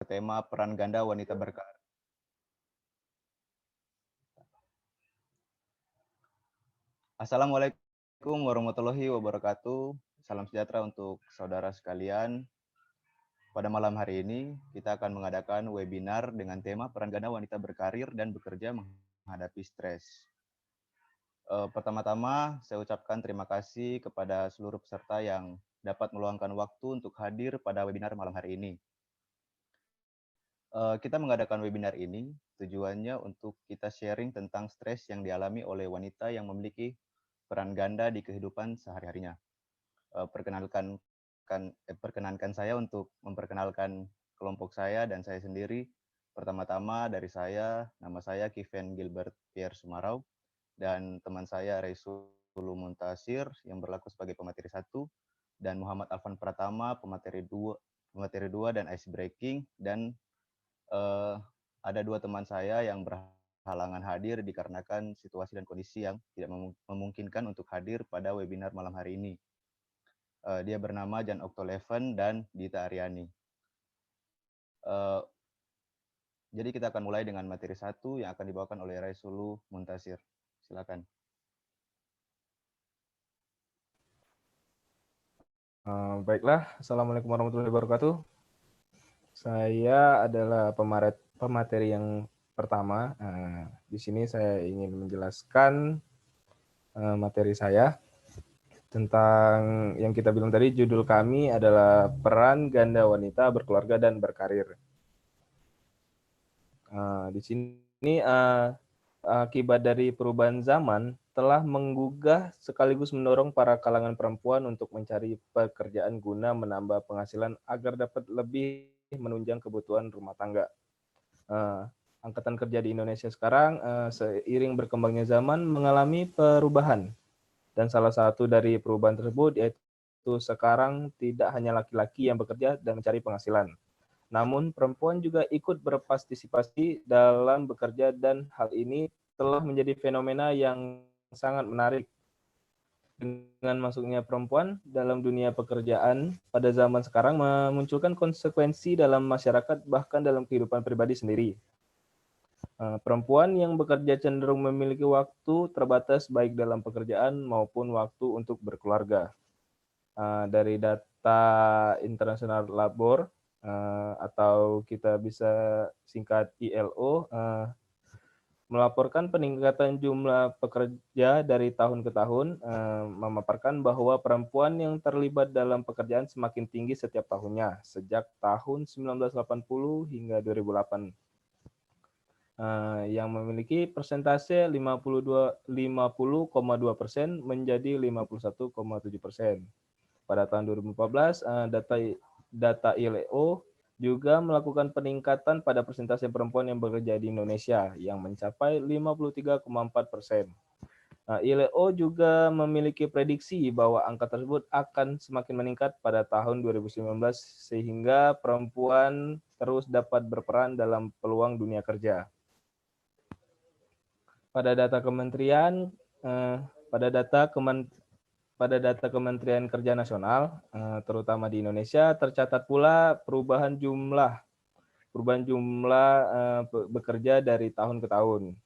tema peran ganda wanita berkarir. Assalamualaikum warahmatullahi wabarakatuh. Salam sejahtera untuk saudara sekalian. Pada malam hari ini kita akan mengadakan webinar dengan tema peran ganda wanita berkarir dan bekerja menghadapi stres. Pertama-tama saya ucapkan terima kasih kepada seluruh peserta yang dapat meluangkan waktu untuk hadir pada webinar malam hari ini. Kita mengadakan webinar ini tujuannya untuk kita sharing tentang stres yang dialami oleh wanita yang memiliki peran ganda di kehidupan sehari-harinya. Perkenankan saya untuk memperkenalkan kelompok saya dan saya sendiri. Pertama-tama dari saya, nama saya Kiven Gilbert Pierre Sumarau, dan teman saya Raisulu Muntasir yang berlaku sebagai pemateri 1, dan Muhammad Alvan Pratama, pemateri 2 dan ice breaking, dan ada 2 teman saya yang berhalangan hadir dikarenakan situasi dan kondisi yang tidak memungkinkan untuk hadir pada webinar malam hari ini. Dia bernama Jan Oktoleven dan Dita Aryani. Jadi kita akan mulai dengan materi 1 yang akan dibawakan oleh Raisulu Muntasir. Silakan. Baiklah, Assalamualaikum warahmatullahi wabarakatuh. Saya adalah pemateri yang pertama. Di sini saya ingin menjelaskan materi saya tentang yang kita bilang tadi. Judul kami adalah peran ganda wanita berkeluarga dan berkarir. Di sini akibat dari perubahan zaman telah menggugah sekaligus mendorong para kalangan perempuan untuk mencari pekerjaan guna menambah penghasilan agar dapat lebih menunjang kebutuhan rumah tangga. Angkatan kerja di Indonesia sekarang seiring berkembangnya zaman mengalami perubahan, dan salah satu dari perubahan tersebut yaitu sekarang tidak hanya laki-laki yang bekerja dan mencari penghasilan, namun perempuan juga ikut berpartisipasi dalam bekerja, dan hal ini telah menjadi fenomena yang sangat menarik. Dengan masuknya perempuan dalam dunia pekerjaan pada zaman sekarang memunculkan konsekuensi dalam masyarakat, bahkan dalam kehidupan pribadi sendiri. Perempuan yang bekerja cenderung memiliki waktu terbatas baik dalam pekerjaan maupun waktu untuk berkeluarga. Dari data International Labor atau kita bisa singkat ILO, melaporkan peningkatan jumlah pekerja dari tahun ke tahun, memaparkan bahwa perempuan yang terlibat dalam pekerjaan semakin tinggi setiap tahunnya, sejak tahun 1980 hingga 2008, yang memiliki persentase 50,2% menjadi 51,7%. Pada tahun 2014, data ILO juga melakukan peningkatan pada persentase perempuan yang bekerja di Indonesia yang mencapai 53,4%. ILO juga memiliki prediksi bahwa angka tersebut akan semakin meningkat pada tahun 2019 sehingga perempuan terus dapat berperan dalam peluang dunia kerja. Pada data Kementerian Kerja Nasional, terutama di Indonesia, tercatat pula perubahan jumlah bekerja dari tahun ke tahun.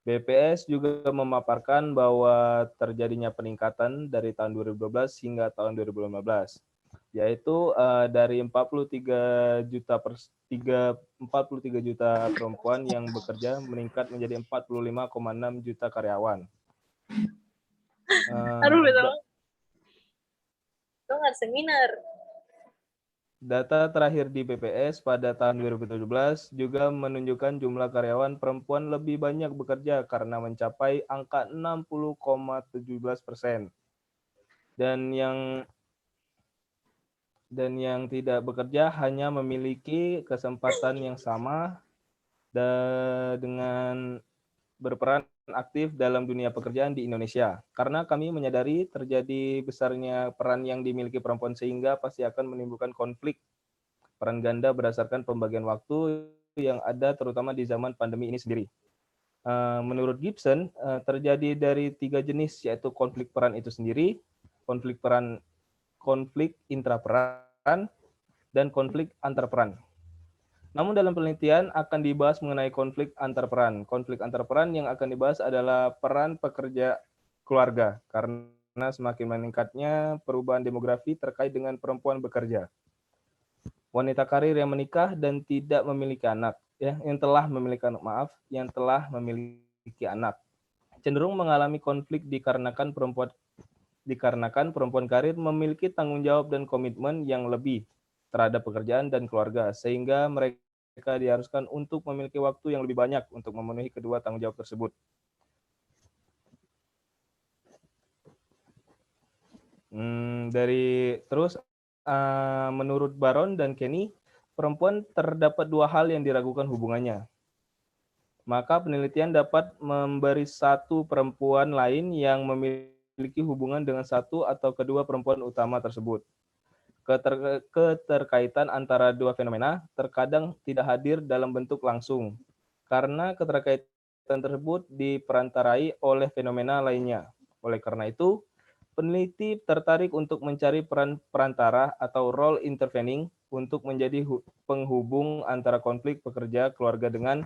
BPS juga memaparkan bahwa terjadinya peningkatan dari tahun 2012 hingga tahun 2015, yaitu dari 43 juta perempuan yang bekerja meningkat menjadi 45,6 juta karyawan. Aduh, betul. Itu nggak seminar. Data terakhir di BPS pada tahun 2017 juga menunjukkan jumlah karyawan perempuan lebih banyak bekerja karena mencapai angka 60,17%. Dan yang tidak bekerja hanya memiliki kesempatan yang sama dengan berperan aktif dalam dunia pekerjaan di Indonesia. Karena kami menyadari terjadi besarnya peran yang dimiliki perempuan sehingga pasti akan menimbulkan konflik peran ganda berdasarkan pembagian waktu yang ada terutama di zaman pandemi ini sendiri. Menurut Gibson, terjadi dari 3 jenis, yaitu konflik peran itu sendiri, konflik intraperan, dan konflik antar peran. Namun dalam penelitian akan dibahas mengenai konflik antar peran. Konflik antar peran yang akan dibahas adalah peran pekerja keluarga, karena semakin meningkatnya perubahan demografi terkait dengan perempuan bekerja. Wanita karir yang menikah dan tidak memiliki anak, yang telah memiliki anak, cenderung mengalami konflik dikarenakan perempuan karir memiliki tanggung jawab dan komitmen yang lebih terhadap pekerjaan dan keluarga, sehingga mereka diharuskan untuk memiliki waktu yang lebih banyak untuk memenuhi kedua tanggung jawab tersebut. Menurut Baron dan Kenny, perempuan terdapat dua hal yang diragukan hubungannya. Maka penelitian dapat memberi satu perempuan lain yang memiliki hubungan dengan satu atau kedua perempuan utama tersebut. Keterkaitan antara dua fenomena terkadang tidak hadir dalam bentuk langsung, karena keterkaitan tersebut diperantarai oleh fenomena lainnya. Oleh karena itu, peneliti tertarik untuk mencari peran perantara atau role intervening untuk menjadi penghubung antara konflik pekerja keluarga dengan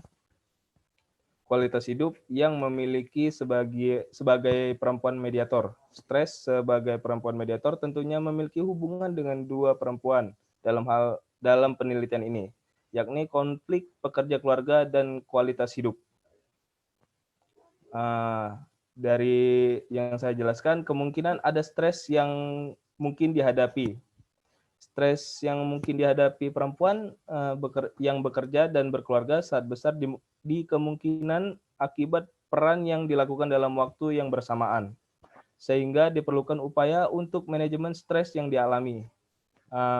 kualitas hidup yang memiliki sebagai perempuan mediator. Stres sebagai perempuan mediator tentunya memiliki hubungan dengan dua perempuan dalam penelitian ini, yakni konflik pekerja keluarga dan kualitas hidup. Dari yang saya jelaskan, kemungkinan ada stres yang mungkin dihadapi. Stres yang mungkin dihadapi perempuan yang bekerja dan berkeluarga saat besar di kemungkinan akibat peran yang dilakukan dalam waktu yang bersamaan, sehingga diperlukan upaya untuk manajemen stres yang dialami.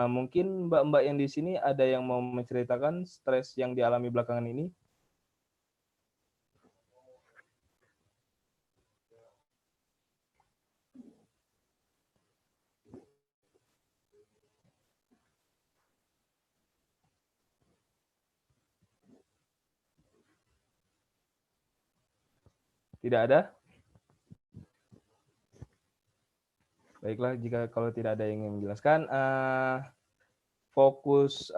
Mungkin mbak-mbak yang di sini ada yang mau menceritakan stres yang dialami belakangan ini? Tidak ada? Baiklah, jika kalau tidak ada yang ingin menjelaskan, fokus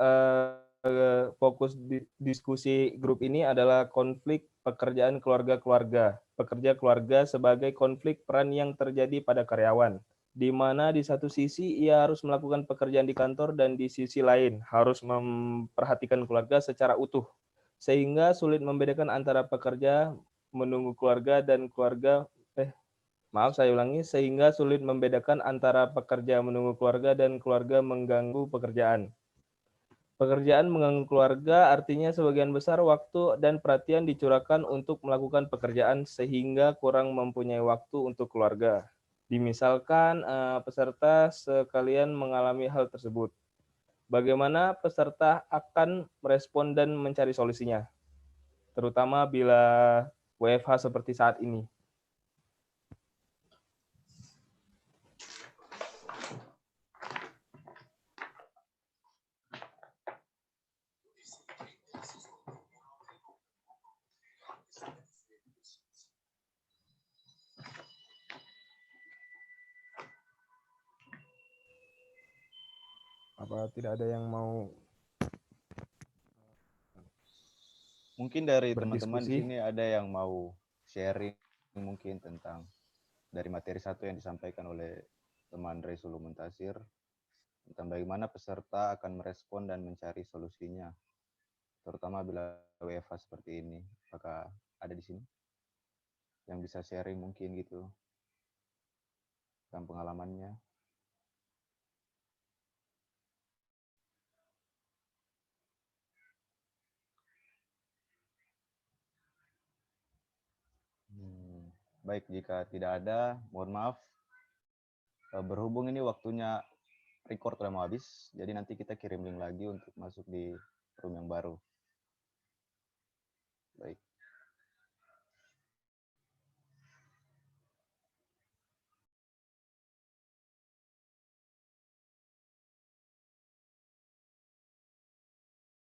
diskusi grup ini adalah konflik pekerjaan keluarga-keluarga. Pekerja keluarga sebagai konflik peran yang terjadi pada karyawan, di mana di satu sisi ia harus melakukan pekerjaan di kantor dan di sisi lain harus memperhatikan keluarga secara utuh, sehingga sulit membedakan antara pekerja menunggu keluarga dan keluarga sehingga sulit membedakan antara pekerja menunggu keluarga dan keluarga mengganggu pekerjaan. Pekerjaan mengganggu keluarga artinya sebagian besar waktu dan perhatian dicurahkan untuk melakukan pekerjaan sehingga kurang mempunyai waktu untuk keluarga. Dimisalkan peserta sekalian mengalami hal tersebut. Bagaimana peserta akan merespon dan mencari solusinya? Terutama bila WFH seperti saat ini. Apa tidak ada yang mau Mungkin dari teman-teman di berdiskusi? sini ada yang mau sharing mungkin tentang dari materi satu yang disampaikan oleh teman Resulu Muntasir tentang bagaimana peserta akan merespon dan mencari solusinya, terutama bila WFH seperti ini. Apakah ada di sini yang bisa sharing mungkin gitu tentang pengalamannya? Baik, jika tidak ada, mohon maaf. Berhubung ini waktunya record udah mau habis, jadi nanti kita kirim link lagi untuk masuk di room yang baru. Baik.